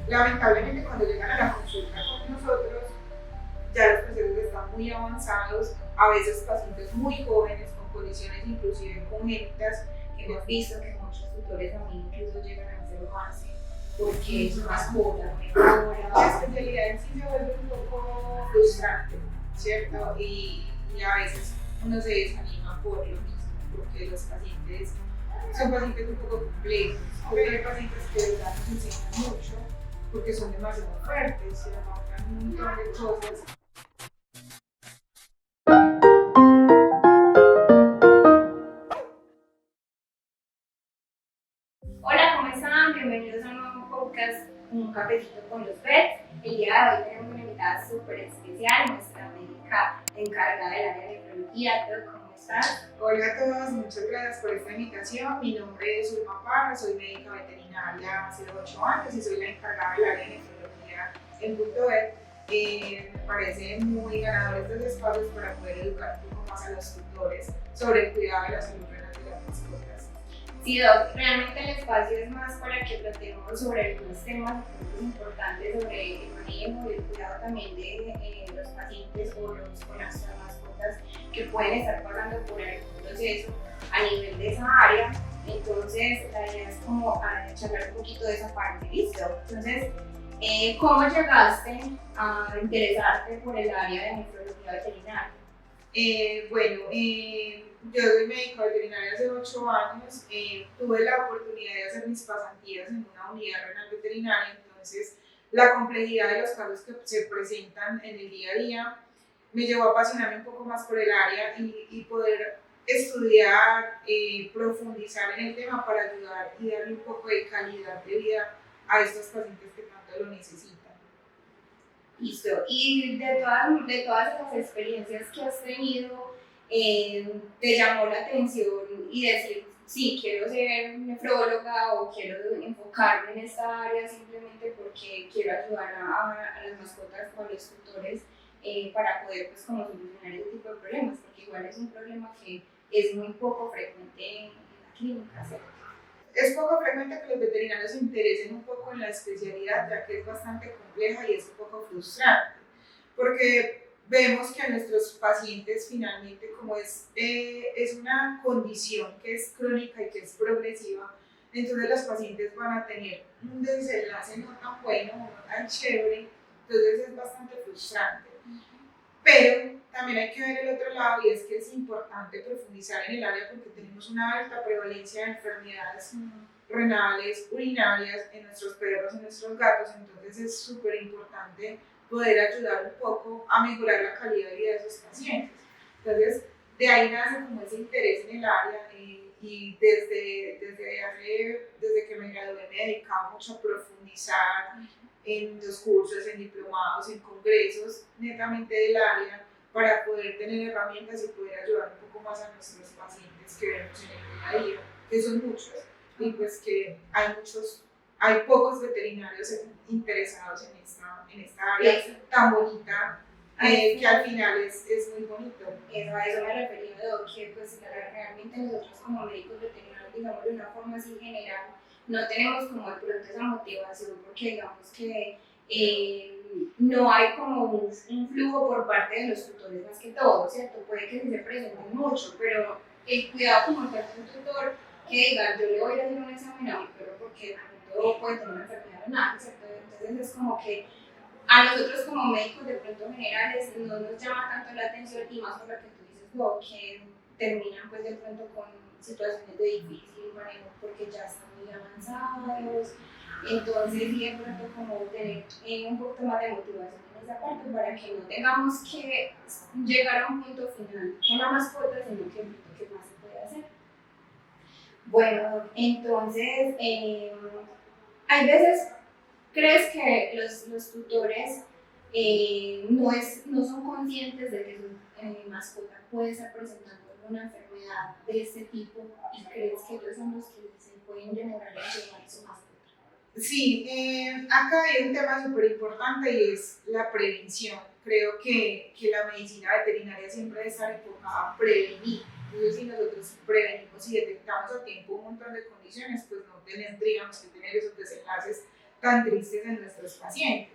Lamentablemente cuando llegan a la consulta con nosotros, ya los procesos están muy avanzados, a veces pacientes muy jóvenes con condiciones inclusive congénitas, que hemos visto que muchos tutores también incluso llegan a enfermarse porque su mascota no mejora. La especialidad en sí se vuelve un poco frustrante, ¿cierto? Y a veces uno se desanima por lo mismo, porque los pacientes son pacientes un poco complejos, pero hay pacientes que de verdad nos enseñan mucho porque son demasiado fuertes, se abarcan un montón de cosas. Hola, ¿cómo están? Bienvenidos a un nuevo podcast, Un Cafecito con los Pets. El día de hoy tenemos una invitada súper especial, nuestra médica encargada del área de nefrología. ¿Cómo estás? Hola a todos, muchas gracias por esta invitación. Mi nombre es Ulma Parra, soy médica veterinaria hace 8 años y soy la encargada del área de nefrología en Punto Vet. Me parece muy ganador estos espacios para poder educar un poco más a los tutores sobre el cuidado de la salud renal de las mascotas. Sí, Doc, realmente el espacio es más para que tratemos sobre algunos temas importantes sobre el manejo y el cuidado también de los pacientes o con nuestras mascotas que pueden estar pasando por algún proceso a nivel de esa área. Entonces, la idea es como charlar un poquito de esa parte, ¿listo? Entonces, ¿cómo llegaste a interesarte por el área de nefrología veterinaria? Yo soy médico veterinario hace 8 años. Tuve la oportunidad de hacer mis pasantías en una unidad renal veterinaria, entonces la complejidad de los casos que se presentan en el día a día me llevó a apasionarme un poco más por el área y poder estudiar, profundizar en el tema para ayudar y darle un poco de calidad de vida a estos pacientes que tanto lo necesitan. Listo. Y de todas esas experiencias que has tenido, ¿te llamó la atención y decir, sí, quiero ser nefróloga o quiero enfocarme en esta área simplemente porque quiero ayudar a las mascotas o a los tutores para poder pues como solucionar ese tipo de problemas? Porque igual es un problema que es muy poco frecuente en la clínica, ¿cierto? Es poco frecuente que los veterinarios se interesen un poco en la especialidad, ya que es bastante compleja y es un poco frustrante, porque vemos que a nuestros pacientes finalmente, como es una condición que es crónica y que es progresiva, entonces los pacientes van a tener un desenlace no tan bueno, no tan chévere, entonces es bastante frustrante. Pero también hay que ver el otro lado y es que es importante profundizar en el área porque tenemos una alta prevalencia de enfermedades renales, urinarias en nuestros perros, en nuestros gatos, entonces es súper importante poder ayudar un poco a mejorar la calidad de vida de esos pacientes. Entonces, de ahí nace como ese interés en el área y desde que me gradué me he dedicado mucho a profundizar en los cursos, en diplomados, en congresos netamente del área para poder tener herramientas y poder ayudar un poco más a nuestros pacientes que vemos en el día a día, que son muchos, y pues que hay pocos veterinarios interesados en esta área tan bonita, que al final es muy bonito. A eso me refería, que pues realmente nosotros como médicos veterinarios, digamos de una forma así general, no tenemos como de pronto esa motivación porque digamos que no hay como un flujo por parte de los tutores más que todo, ¿cierto? Puede que sí se presenten mucho, pero el cuidado como tal de un tutor que diga, yo le voy a hacer un examen a mi perro porque de pronto puede tener una enfermedad renal, ¿cierto? Entonces es como que a nosotros como médicos de pronto generales no nos llama tanto la atención y más por lo que tú dices, no, que terminan pues de pronto con situaciones de difícil manejo porque ya están muy avanzados. Entonces sí de pronto como tener un poquito más de motivación en esa parte para que no tengamos que llegar a un punto final con la mascota, sino que qué más se puede hacer. Bueno, entonces hay veces. ¿Crees que los tutores no son conscientes de que su mascota puede estar presentando alguna enfermedad de este tipo y crees que ellos son los que se pueden demorar en llevar su mascota? Sí, acá hay un tema súper importante y es la prevención. Creo que la medicina veterinaria siempre debe estar enfocada a prevenir. Entonces, si nosotros prevenimos y detectamos a tiempo un montón de condiciones, pues no tendríamos que tener esos desenlaces tan tristes en nuestros pacientes.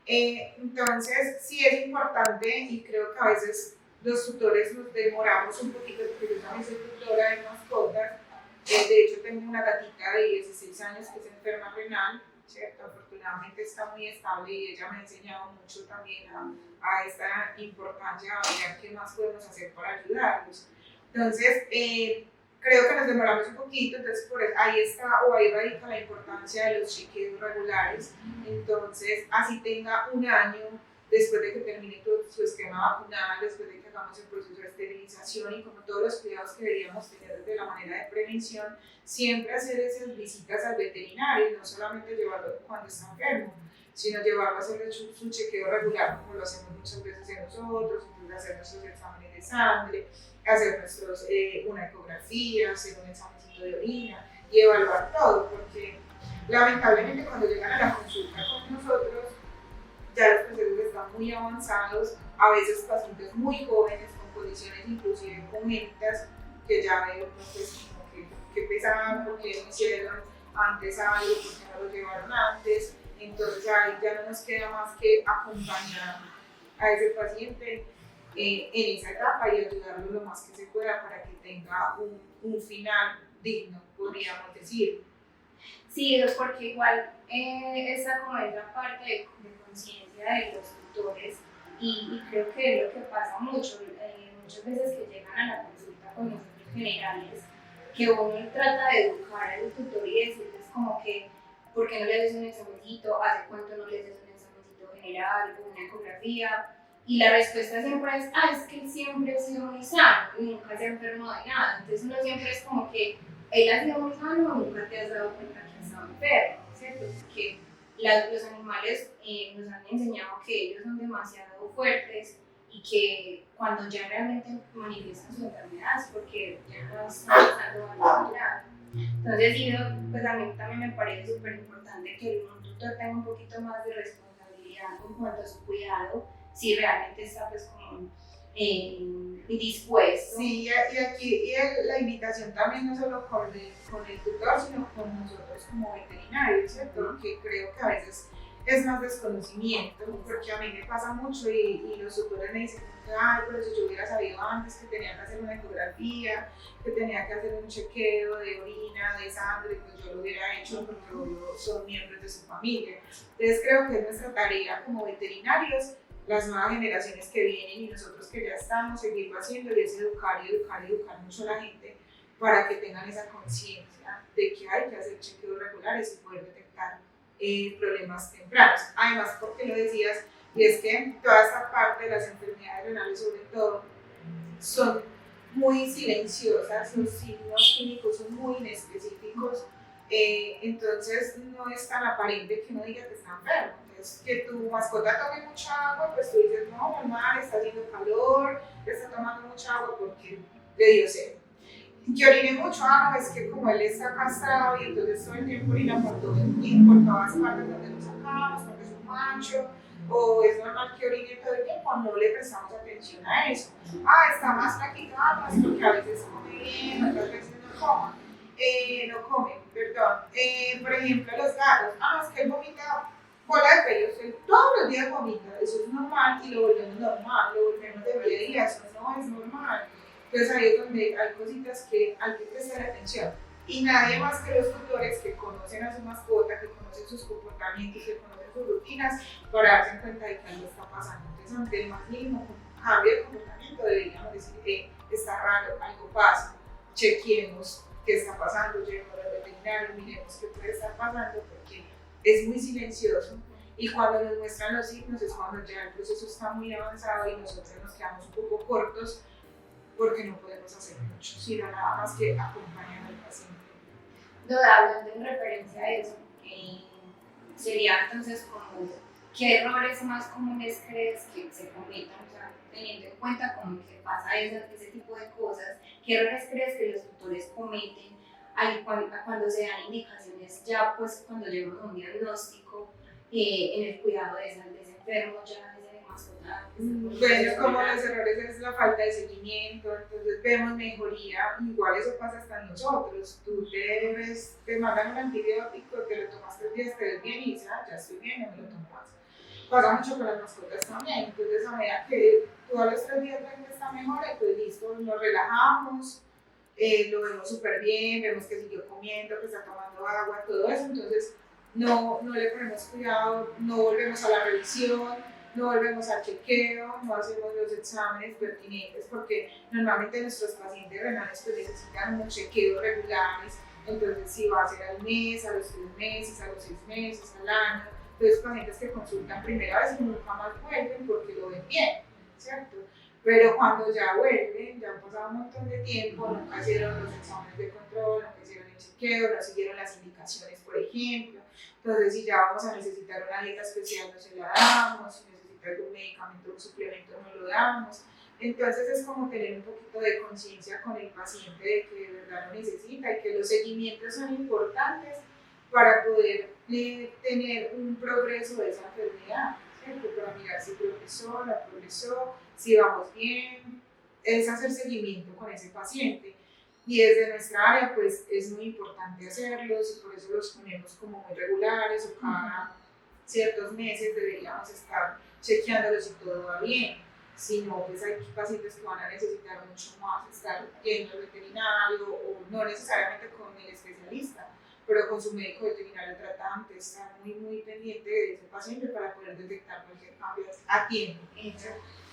Entonces, sí es importante y creo que a veces los tutores nos demoramos un poquito porque yo también soy tutora de mascotas. De hecho, tengo una gatita de 16 años que es enferma renal, ¿cierto? Afortunadamente está muy estable y ella me ha enseñado mucho también a esta importancia de ver qué más podemos hacer para ayudarlos. Entonces, creo que nos demoramos un poquito, entonces por eso, ahí está o ahí radica la importancia de los chequeos regulares. Entonces, así tenga un año después de que termine todo su esquema vacunal, después de que hagamos el proceso de esterilización y como todos los cuidados que deberíamos tener desde la manera de prevención, siempre hacer esas visitas al veterinario, no solamente llevarlo cuando está enfermo, sino llevarlo a hacer su chequeo regular, como lo hacemos muchas veces en nosotros, entonces hacer nuestros exámenes de sangre, hacer una ecografía, hacer un examencito de orina y evaluar todo, porque lamentablemente cuando llegan a la consulta con nosotros, ya los procesos están muy avanzados, a veces pacientes muy jóvenes con condiciones inclusive congénitas que ya veo pues, como que pesaban, porque no hicieron antes algo, porque no lo llevaron antes, entonces ahí ya no nos queda más que acompañar a ese paciente en esa etapa y ayudarlo lo más que se pueda para que tenga un final digno, podríamos decir. Sí, porque igual esa como es la parte de conciencia de los tutores y creo que es lo que pasa mucho, muchas veces que llegan a la consulta con nosotros generales, que uno trata de educar al tutor y decirles como que ¿por qué no le haces un examencito? ¿Hace cuánto no le haces un examencito general o una ecografía? Y la respuesta siempre es, es que él siempre ha sido muy sano, nunca se ha enfermado de nada. Entonces uno siempre es como que él ha sido muy sano, nunca te has dado cuenta que ha estado enfermo, ¿cierto? Porque los animales nos han enseñado que ellos son demasiado fuertes y que cuando ya realmente manifiestan su enfermedad es porque ya no están pasando algo grave. Entonces, sí, pues a mí también me parece súper importante que un tutor tenga un poquito más de responsabilidad en cuanto a su cuidado, si realmente está pues como dispuesto. Sí, y aquí la invitación también no solo con el tutor, sino con nosotros como veterinarios, ¿cierto? Porque creo que a veces es más desconocimiento, porque a mí me pasa mucho y los tutores me dicen, ay, pero si yo hubiera sabido antes que tenía que hacer una ecografía, que tenía que hacer un chequeo de orina, de sangre, pues yo lo hubiera hecho porque son miembros de su familia. Entonces creo que es nuestra tarea como veterinarios, las nuevas generaciones que vienen y nosotros que ya estamos, seguirlo haciendo y es educar y educar y educar mucho a la gente para que tengan esa conciencia de que hay que hacer chequeos regulares y poder detectar problemas tempranos. Además, porque lo decías, y es que toda esta parte de las enfermedades renales sobre todo son muy silenciosas, los signos clínicos son muy inespecíficos, entonces no es tan aparente que uno diga que está enfermo. Entonces, que tu mascota tome mucha agua, pues tú dices, no, normal, está haciendo calor, está tomando mucha agua porque le dio sed. Que orine mucho, no, es que como él está castrado y entonces todo el tiempo orina por todo el tiempo, por todas partes donde lo sacamos, porque es un macho, o es normal que orine todo el tiempo, no le prestamos atención a eso. Está más flaquitado, es porque a veces come bien, otras veces no come, perdón. Por ejemplo, los gatos, es que él vomita bola de pelos, él todos los días vomita, eso es normal y lo volvemos normal, lo volvemos de día a día, eso no es normal. Entonces ahí es donde hay cositas que hay que prestar atención. Y nadie más que los tutores que conocen a su mascota, que conocen sus comportamientos, que conocen sus rutinas, para darse cuenta de que algo está pasando. Entonces, ante el más mínimo cambio de comportamiento, deberíamos decir que está raro, algo pasa, chequeemos qué está pasando, lleguemos al veterinario, miremos qué puede estar pasando, porque es muy silencioso. Y cuando nos muestran los signos es cuando ya el proceso está muy avanzado y nosotros nos quedamos un poco cortos porque no podemos hacer mucho, sino nada más que acompañar al paciente. Hablando en referencia a eso, sería entonces como, ¿qué errores más comunes crees que se cometan? O sea, teniendo en cuenta como que pasa ese tipo de cosas, ¿qué errores crees que los tutores cometen cuando se dan indicaciones ya pues cuando llegamos a un diagnóstico en el cuidado de ese enfermo, ya de esa mascota Bueno, como los errores es la falta de seguimiento, entonces vemos mejoría, igual eso pasa hasta en nosotros. Tú te mandan un antibiótico, te lo tomas 3 días, te ves bien y dices, ya estoy bien, no me lo tomas. Pasa mucho con las mascotas también, entonces a medida que tú a los 3 días ven que está mejor, entonces listo, nos relajamos, lo vemos súper bien, vemos que siguió comiendo, que está tomando agua, todo eso, entonces no le ponemos cuidado, no volvemos a la revisión, no volvemos al chequeo, no hacemos los exámenes pertinentes, porque normalmente nuestros pacientes renales pues necesitan unos chequeos regulares, entonces si va a ser al mes, a los 3 meses, a los 6 meses, al año, entonces pacientes que consultan primera vez y nunca más vuelven porque lo ven bien, ¿cierto? Pero cuando ya vuelven, ya han pasado un montón de tiempo, nunca hicieron los exámenes de control, nunca hicieron el chequeo, no siguieron las indicaciones, por ejemplo. Entonces, si ya vamos a necesitar una dieta especial, no se la damos, si necesita algún medicamento o un suplemento, no lo damos. Entonces, es como tener un poquito de conciencia con el paciente de que de verdad lo necesita y que los seguimientos son importantes para poder tener un progreso de esa enfermedad, ¿cierto? Para mirar si progresó, no progresó, si vamos bien, es hacer seguimiento con ese paciente. Y desde nuestra área, pues es muy importante hacerlos y por eso los ponemos como muy regulares o cada ciertos meses deberíamos estar chequeándolos si todo va bien. Si no, pues hay pacientes que van a necesitar mucho más estar yendo al veterinario o no necesariamente con el especialista, pero con su médico veterinario tratante, estar muy pendiente de ese paciente para poder detectar cualquier cambio a tiempo.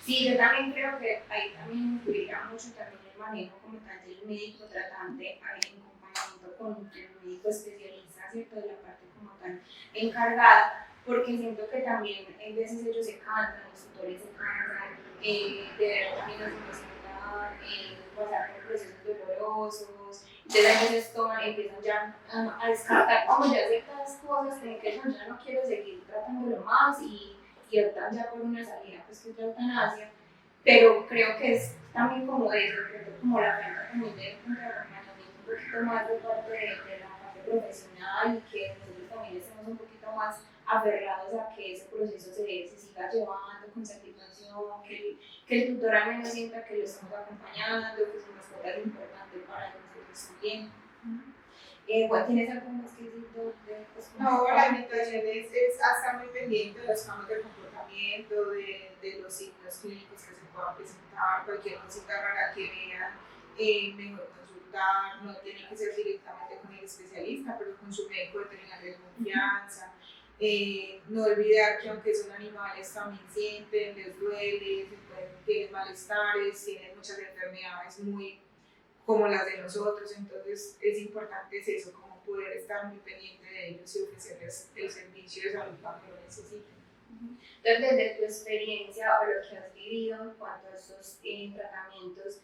Sí, yo también creo que ahí también influirá mucho también el manejo como tal del médico tratante en acompañamiento con el médico especialista, ¿cierto? De la parte como tal encargada, porque siento que también en veces ellos se cansan, los tutores se cansan, de ver también nos necesitan pasar por procesos dolorosos, entonces a veces empiezan ya a descartar como ya ciertas cosas, como que no, ya no quiero seguir tratándolo más y optan ya por una salida pues que es la eutanasia, pero creo que es también como eso, como la falta también de acompañamiento un poquito más de parte de la parte profesional y que nosotros también estemos un poquito más aferrados a que ese proceso se siga llevando con satisfacción, que el tutor al menos sienta que lo estamos acompañando, que su mascota es importante para nosotros también. ¿Tienes algo más que decir No, la invitación es a estar muy pendiente de los cambios de comportamiento, de los signos clínicos que se puedan presentar, cualquier cosita rara que vean, mejor consultar, no tiene que ser directamente con el especialista, pero con su médico veterinario de confianza. No olvidar que aunque son animales también sienten, les duele, tienen malestares, tienen muchas enfermedades muy como las de nosotros, entonces es importante eso, como poder estar muy pendiente de ellos y ofrecerles el servicio de salud cuando lo necesiten. Entonces, desde tu experiencia o lo que has vivido en cuanto a estos tratamientos,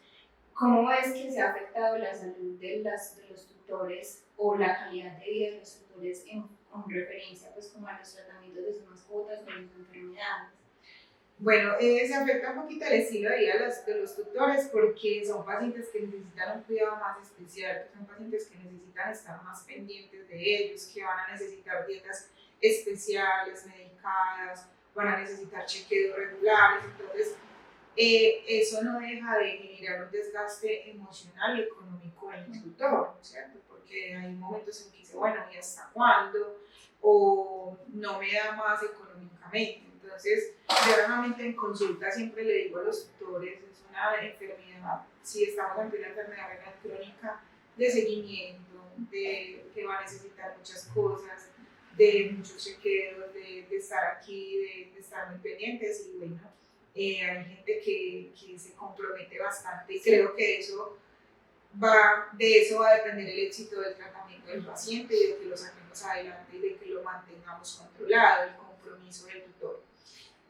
¿cómo ves que se ha afectado la salud de los tutores o la calidad de vida de los tutores con referencia pues, como a los tratamientos de sus mascotas o de sus enfermedades? Bueno, se afecta un poquito el estilo de vida de los tutores porque son pacientes que necesitan un cuidado más especial, que son pacientes que necesitan estar más pendientes de ellos, que van a necesitar dietas especiales, medicadas, van a necesitar chequeos regulares, entonces eso no deja de generar un desgaste emocional y económico en el tutor, ¿cierto? Porque hay momentos en que dice, bueno, ¿y hasta cuándo? O no me da más económicamente. Entonces, yo normalmente en consulta siempre le digo a los tutores, es una enfermedad, si estamos ante una enfermedad renal crónica, de seguimiento, de que va a necesitar muchas cosas, de muchos chequeos, de estar aquí, de estar muy pendientes y bueno, hay gente que se compromete bastante y creo que de eso va a depender el éxito del tratamiento del paciente y de que lo saquemos adelante y de que lo mantengamos controlado, el compromiso del tutor.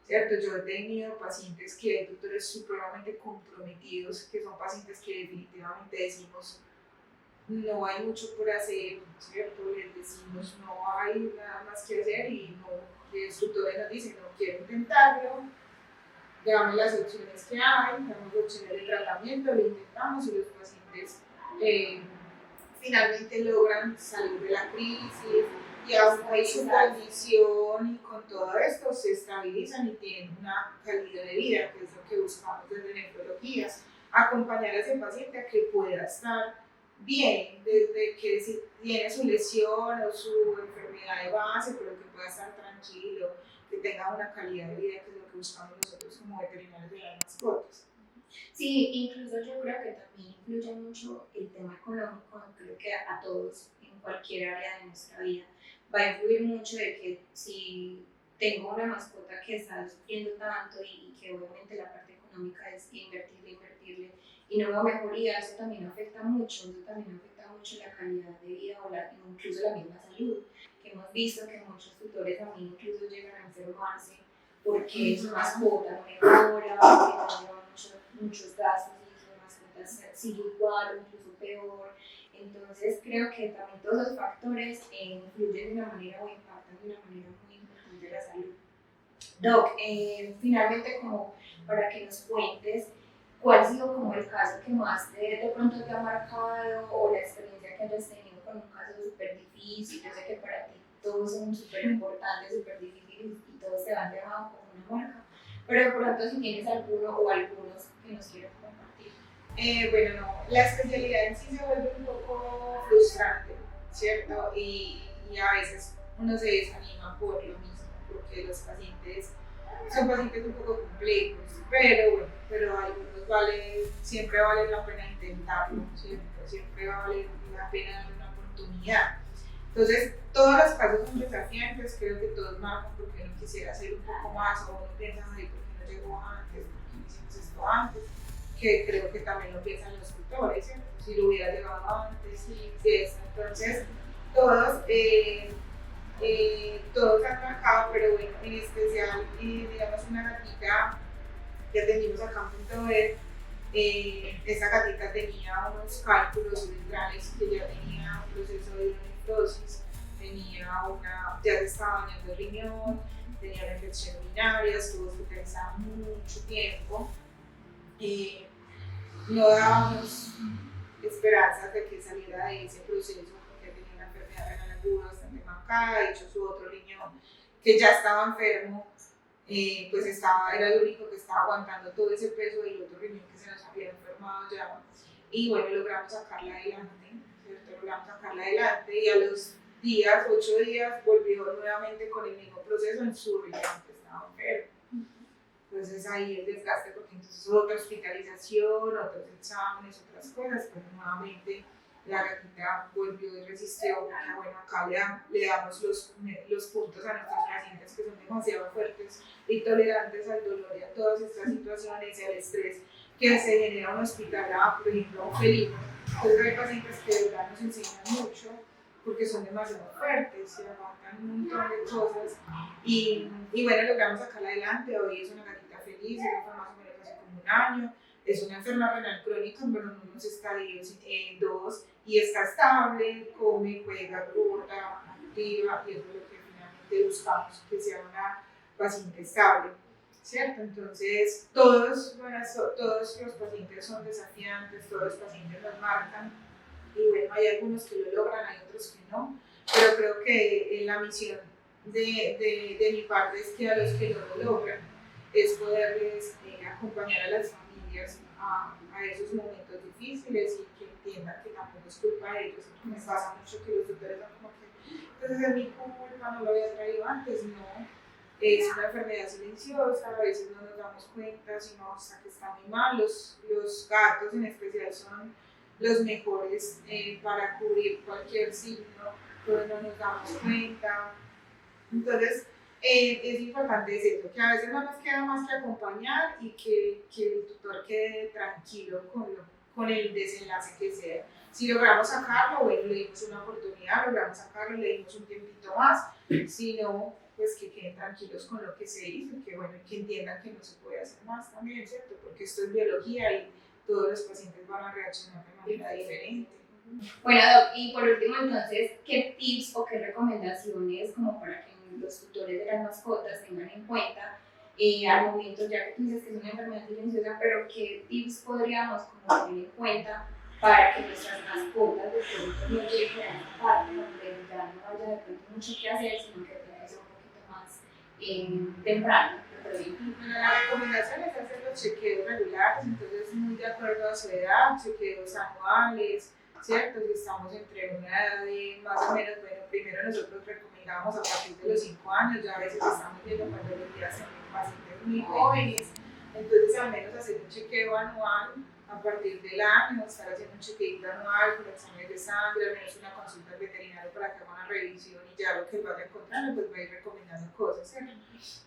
¿Cierto? Yo he tenido pacientes que hay tutores supremamente comprometidos, que son pacientes que definitivamente decimos no hay mucho por hacer, ¿cierto? Les decimos no hay nada más que hacer y los tutores nos dicen no quiero intentarlo, damos las opciones que hay, damos opciones de tratamiento, lo intentamos y los pacientes finalmente logran salir de la crisis, Y aún con su condición y con todo esto se estabilizan y tienen una calidad de vida, que es lo que buscamos desde nefrologías, acompañar a ese paciente a que pueda estar bien, desde que si tiene su lesión o su enfermedad de base, pero que pueda estar tranquilo, que tenga una calidad de vida, que es lo que buscamos nosotros como veterinarios de las mascotas. Sí, incluso yo creo que también influye mucho el tema económico, creo que a todos, en cualquier área de nuestra vida, va a influir mucho de que si tengo una mascota que está sufriendo tanto y que obviamente la parte económica es invertirle y no veo mejoría, eso también afecta mucho, la calidad de vida o incluso la misma salud, que hemos visto que muchos tutores también incluso llegan a enfermarse porque su mascota no mejora, porque lleva muchos gastos y su mascota sigue igual o incluso peor. Entonces creo que también todos los factores influyen de una manera o impactan de una manera muy importante la salud. Doc, finalmente como para que nos cuentes cuál ha sido como el caso que más de pronto te ha marcado o la experiencia que hayas tenido con un caso súper difícil. Yo sé que para ti todos son súper importantes, súper difíciles y todos te van dejando como una marca, pero de pronto si tienes alguno o algunos que nos quieras compartir. Bueno, no, la especialidad en sí se vuelve un poco frustrante, ¿cierto? Y a veces uno se desanima por lo mismo, porque los pacientes son pacientes un poco complejos, pero bueno, pero algunos siempre vale la pena intentarlo, ¿cierto? Siempre vale la pena darle una oportunidad. Entonces, todos los casos son desafiantes, creo que todos marcan porque uno quisiera hacer un poco más o uno piensa, ay, ¿por qué no llegó antes? ¿Por qué no hicimos esto antes? Que creo que también lo piensan los tutores, ¿cierto? Si lo hubiera llegado antes, sí, eso. Entonces, todos han marcado, pero bueno, en especial, digamos, una gatita que atendimos acá en Punto Verde, esa gatita tenía unos cálculos uretrales, que ya tenía un proceso de hidronefrosis, ya se estaba dañando el riñón, tenía una infección urinaria, estuvo hospitalizada mucho tiempo. No dábamos esperanzas de que saliera de ese proceso porque tenía una enfermedad renal aguda bastante marcada, de hecho su otro riñón que ya estaba enfermo, pues era el único que estaba aguantando todo ese peso del otro riñón que se nos había enfermado ya, y bueno, logramos sacarla adelante, ¿cierto? Logramos sacarla adelante y a los 8 días volvió nuevamente con el mismo proceso en su riñón que estaba enfermo. Entonces ahí el desgaste, porque entonces otra hospitalización, otros exámenes, otras cosas, pero nuevamente la gatita volvió y resistió, porque bueno, acá le damos los puntos a nuestros pacientes que son demasiado fuertes y tolerantes al dolor y a todas estas situaciones y al estrés que se genera en un hospital, por ejemplo, un felino. Entonces hay pacientes que de verdad nos enseñan mucho porque son demasiado fuertes y aguantan un montón de cosas y bueno, logramos sacarla adelante. Hoy es una gatita feliz, ella fue más o menos hace como un año, es una enferma renal crónica, pero en unos estadios 2 y está estable, come, juega, gorda, activa, y eso es lo que finalmente buscamos, que sea una paciente estable, ¿cierto? Entonces todos los pacientes son desafiantes, todos los pacientes nos marcan, y bueno, hay algunos que lo logran, hay otros que no, pero creo que la misión de mi parte es que a los que no lo logran es poderles acompañar a las familias a esos momentos difíciles y que entiendan que tampoco es culpa de ellos. Me pasa mucho que los doctores son como que, entonces es mi culpa, no lo había traído antes, no. Es una enfermedad silenciosa, a veces no nos damos cuenta, sino hasta que está muy mal. Los gatos en especial son los mejores para cubrir cualquier signo, pero no nos damos cuenta. Entonces, es importante eso, que a veces no nos queda más que acompañar y que el tutor quede tranquilo con el desenlace que sea. Si logramos sacarlo, bueno, le dimos una oportunidad, logramos sacarlo, le dimos un tiempito más. Si no, pues que queden tranquilos con lo que se hizo, que bueno, que entiendan que no se puede hacer más también, ¿cierto? Porque esto es biología y todos los pacientes van a reaccionar de manera diferente. Bueno, Doc, y por último, entonces, ¿qué tips o qué recomendaciones como para que los tutores de las mascotas tengan en cuenta al momento, ya que tú dices que es una enfermedad silenciosa, pero qué tips podríamos como tener en cuenta para que nuestras mascotas de pronto no lleguen a esta parte donde ya no haya de pronto mucho que hacer, sino que tenga que ser un poquito más temprano. Bueno, la recomendación es hacer los chequeos regulares, entonces muy de acuerdo a su edad, chequeos anuales, ¿cierto? Si estamos entre una edad de más o menos, bueno, primero nosotros recomendamos a partir de los 5 años, ya a veces estamos viendo patologías en pacientes muy jóvenes, entonces al menos hacer un chequeo anual a partir del año, estar haciendo un chequeo anual con exámenes de sangre, al menos una consulta al veterinario para que haga una revisión y ya lo que vaya encontrando, pues va a ir recomendando cosas, ¿cierto?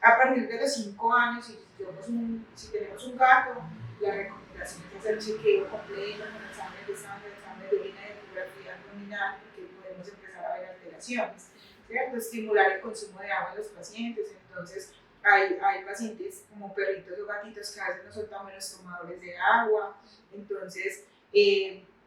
A partir de los 5 años, si tenemos un gato, la recomendación es hacer chequeo completo con exámenes de sangre, exámenes de orina y ecografía abdominal, porque podemos empezar a ver alteraciones, ¿cierto? Estimular el consumo de agua en los pacientes, entonces hay pacientes como perritos o gatitos que a veces no son tan buenos tomadores de agua, entonces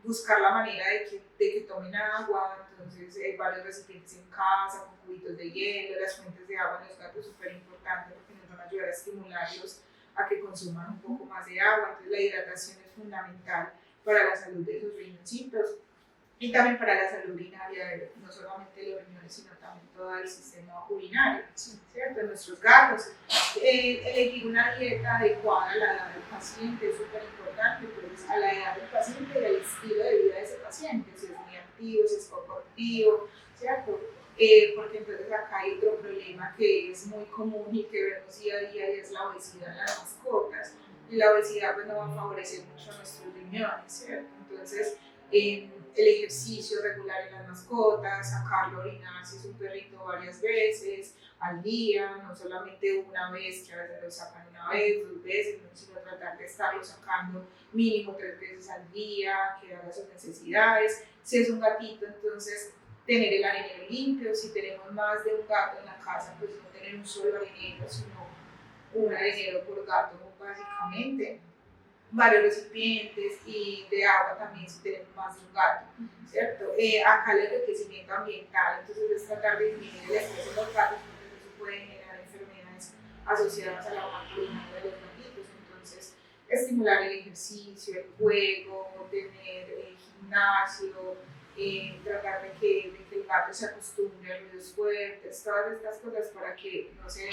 buscar la manera de que tomen agua, entonces varios recipientes en casa, con cubitos de hielo, las fuentes de agua en los gatos súper importante porque nos van a ayudar a estimularlos a que consuman un poco más de agua, entonces la hidratación es fundamental para la salud de sus riñoncitos y también para la salud urinaria, no solamente los riñones, sino también todo el sistema urinario, ¿cierto? En nuestros gatos. Elegir una dieta adecuada a la edad del paciente es súper importante, pues a la edad del paciente y al estilo de vida de ese paciente, si es muy activo, si es poco activo, ¿cierto? Porque entonces acá hay otro problema que es muy común y que vemos día a día y es la obesidad en las mascotas. Y la obesidad pues no va a favorecer mucho a nuestros riñones, ¿cierto? Entonces, el ejercicio regular en las mascotas, sacarlo a orinar si es un perrito varias veces al día, no solamente una vez, que a veces lo sacan una vez, 2 veces, no, sino tratar de estarlo sacando mínimo 3 veces al día, que haga sus necesidades. Si es un gatito, entonces tener el arenero limpio, si tenemos más de un gato en la casa, pues no tener un solo arenero, sino un arenero por gato básicamente, varios recipientes y de agua también si tenemos más de un gato, ¿cierto? Acá el enriquecimiento ambiental, entonces es tratar de disminuir el estrés en los gatos porque eso puede generar enfermedades asociadas a la masculinidad de los gatitos, entonces estimular el ejercicio, el juego, tener gimnasio, tratar de que el gato se acostumbre a ruidos fuertes, todas estas cosas para que no se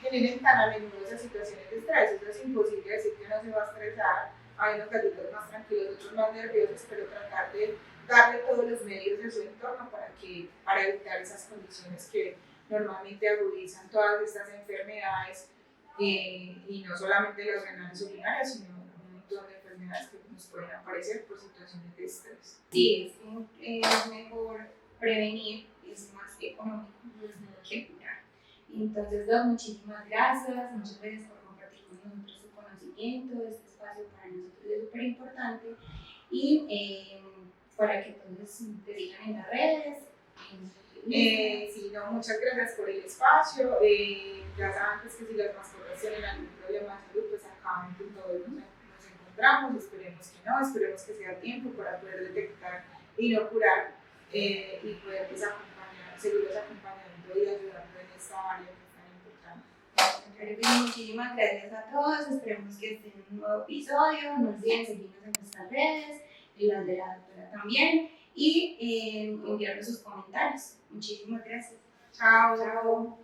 generen tan a menudo esas situaciones de estrés. Eso es imposible decir que no se va a estresar. Hay unos gatitos más tranquilos, otros más nerviosos, pero tratar de darle todos los medios de su entorno para evitar esas condiciones que normalmente agudizan todas estas enfermedades y no solamente las renales urinarias, sino un montón de enfermedades que nos pueden aparecer por situaciones de estrés. Sí, es mejor prevenir, es más económico que curar. Entonces, Doc, muchísimas gracias, muchas gracias por compartir con nosotros su conocimiento. Este espacio para nosotros es súper importante y para que todos te sigan en las redes. Sí, no, muchas gracias por el espacio. Ya saben pues, que si las mascotas tienen algún problema de salud, pues acá en Punto Hoy nos encontramos. Esperemos que no, esperemos que sea tiempo para poder detectar y no curar y poder pues, seguirlos acompañando y ayudando en esta área que es tan importante. Muchísimas gracias a todos. Esperemos que estén en un nuevo episodio. No olviden seguirnos en nuestras redes, en las de la doctora también, y enviarnos sus comentarios. Muchísimas gracias. Chao. Chao.